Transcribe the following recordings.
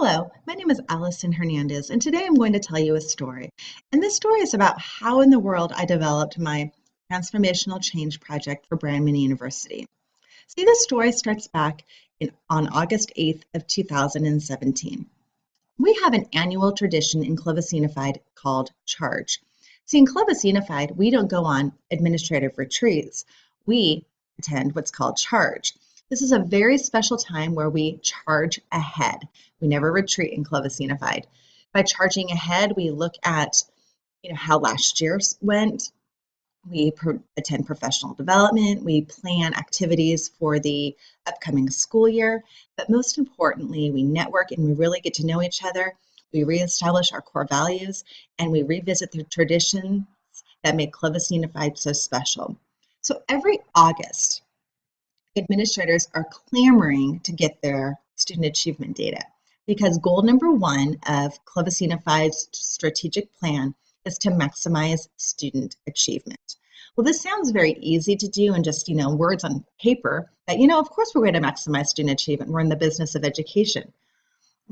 Hello, my name is Allison Hernandez, and today I'm going to tell you a story. And this story is about how in the world I developed my transformational change project for Brandman University. See, this story starts back on August 8th of 2017. We have an annual tradition in Clovis Unified called Charge. See, in Clovis Unified, we don't go on administrative retreats. We attend what's called Charge. This is a very special time where we charge ahead. We never retreat in Clovis Unified. By charging ahead, we look at how last year went. We attend professional development. We plan activities for the upcoming school year. But most importantly, we network and we really get to know each other. We reestablish our core values and we revisit the traditions that make Clovis Unified so special. So every August, administrators are clamoring to get their student achievement data because goal number one of Clovis Unified's strategic plan is to maximize student achievement. Well, this sounds very easy to do and just, words on paper, that, of course we're going to maximize student achievement. We're in the business of education.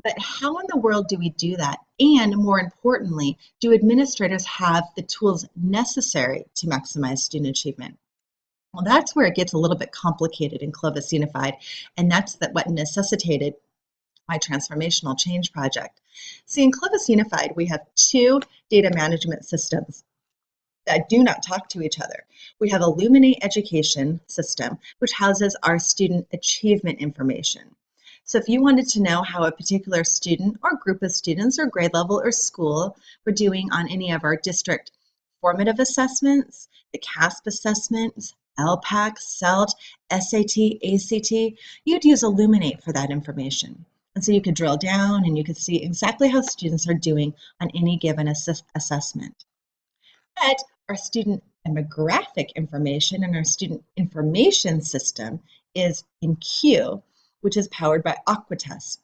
But how in the world do we do that? And more importantly, do administrators have the tools necessary to maximize student achievement? Well, that's where it gets a little bit complicated in Clovis Unified, and that's what necessitated my transformational change project. See, in Clovis Unified, we have two data management systems that do not talk to each other. We have Illuminate Education System, which houses our student achievement information. So if you wanted to know how a particular student or group of students or grade level or school were doing on any of our district formative assessments, the CASP assessments, LPAC, CELT, SAT, ACT, you'd use Illuminate for that information. And so you could drill down and you could see exactly how students are doing on any given assessment. But our student demographic information and our student information system is in Q, which is powered by Aquatus.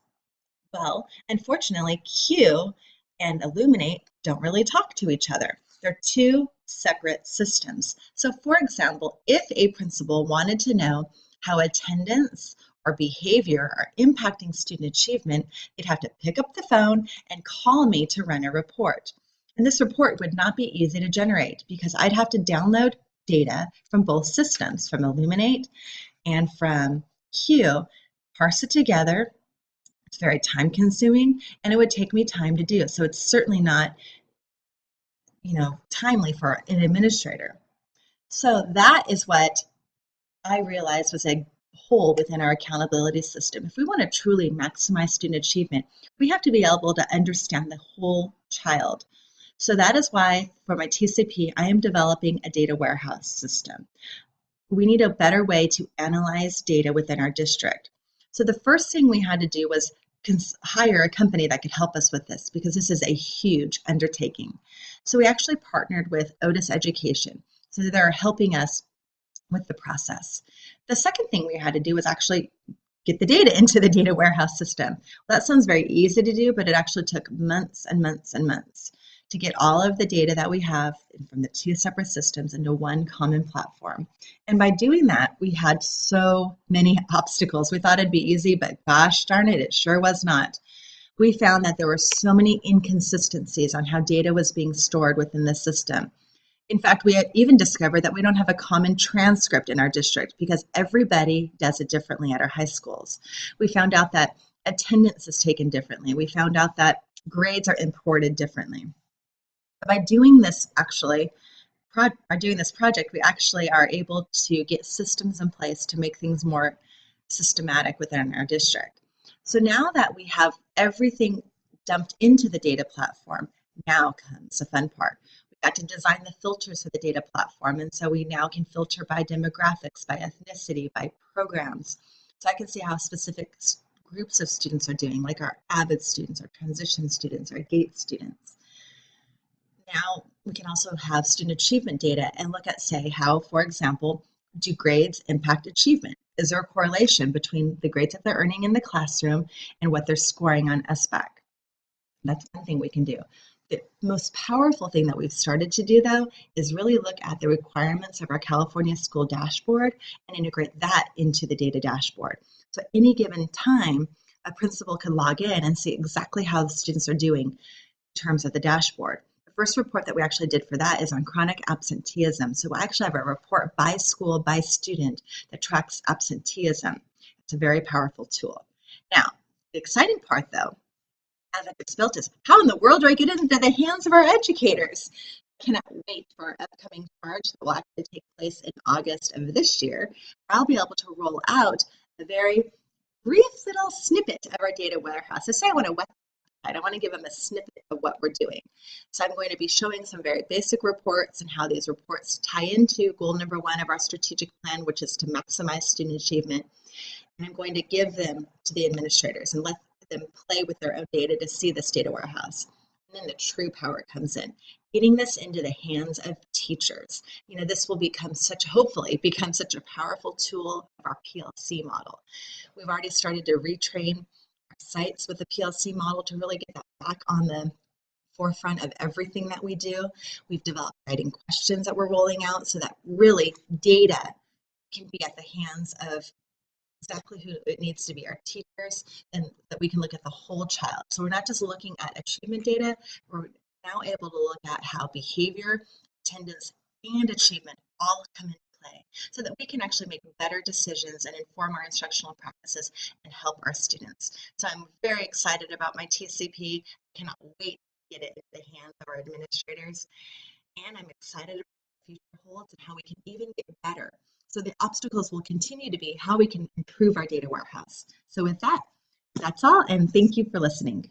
Well, unfortunately, Q and Illuminate don't really talk to each other. They're two separate systems. So for example, if a principal wanted to know how attendance or behavior are impacting student achievement, they'd have to pick up the phone and call me to run a report. And this report would not be easy to generate because I'd have to download data from both systems, from Illuminate and from Q, parse it together. It's very time consuming and it would take me time to do. So it's certainly not timely for an administrator. So that is what I realized was a hole within our accountability system. If we want to truly maximize student achievement, we have to be able to understand the whole child. So that is why for my TCP, I am developing a data warehouse system. We need a better way to analyze data within our district. So the first thing we had to do was hire a company that could help us with this because this is a huge undertaking. So we actually partnered with Otis Education. So they're helping us with the process. The second thing we had to do was actually get the data into the data warehouse system. Well, that sounds very easy to do, but it actually took months and months and months to get all of the data that we have from the two separate systems into one common platform. And by doing that, we had so many obstacles. We thought it'd be easy, but gosh darn it, it sure was not. We found that there were so many inconsistencies on how data was being stored within the system. In fact, we had even discovered that we don't have a common transcript in our district because everybody does it differently at our high schools. We found out that attendance is taken differently. We found out that grades are imported differently. By doing this project, we actually are able to get systems in place to make things more systematic within our district. So now that we have everything dumped into the data platform, now comes the fun part. We got to design the filters for the data platform, and so we now can filter by demographics, by ethnicity, by programs. So I can see how specific groups of students are doing, like our AVID students, our transition students, our GATE students. Now we can also have student achievement data and look at, say, how, for example, do grades impact achievement? Is there a correlation between the grades that they're earning in the classroom and what they're scoring on SBAC? That's one thing we can do. The most powerful thing that we've started to do, though, is really look at the requirements of our California School Dashboard and integrate that into the data dashboard. So at any given time, a principal can log in and see exactly how the students are doing in terms of the dashboard. The first report that we actually did for that is on chronic absenteeism. So I actually have a report by school, by student that tracks absenteeism. It's a very powerful tool. Now, the exciting part though, as it's built is how in the world do I get it into the hands of our educators? I cannot wait for our upcoming charge that will actually take place in August of this year. I'll be able to roll out a very brief little snippet of our data warehouse. So say I want to I want to give them a snippet of what we're doing. So I'm going to be showing some very basic reports and how these reports tie into goal number 1 of our strategic plan, which is to maximize student achievement. And I'm going to give them to the administrators and let them play with their own data to see this data warehouse. And then the true power comes in, getting this into the hands of teachers. This will hopefully become such a powerful tool of our PLC model. We've already started to retrain our sites with the PLC model to really get that back on the forefront of everything that we do. We've developed guiding questions that we're rolling out so that really data can be at the hands of exactly who it needs to be, our teachers, and that we can look at the whole child. So we're not just looking at achievement data, we're now able to look at how behavior, attendance, and achievement all come into play so that we can actually make better decisions and inform our instructional practices and help our students. So I'm very excited about my TCP. I cannot wait to get it into the hands of our administrators. And I'm excited about what the future holds and how we can even get better. So the obstacles will continue to be how we can improve our data warehouse. So with that, that's all, and thank you for listening.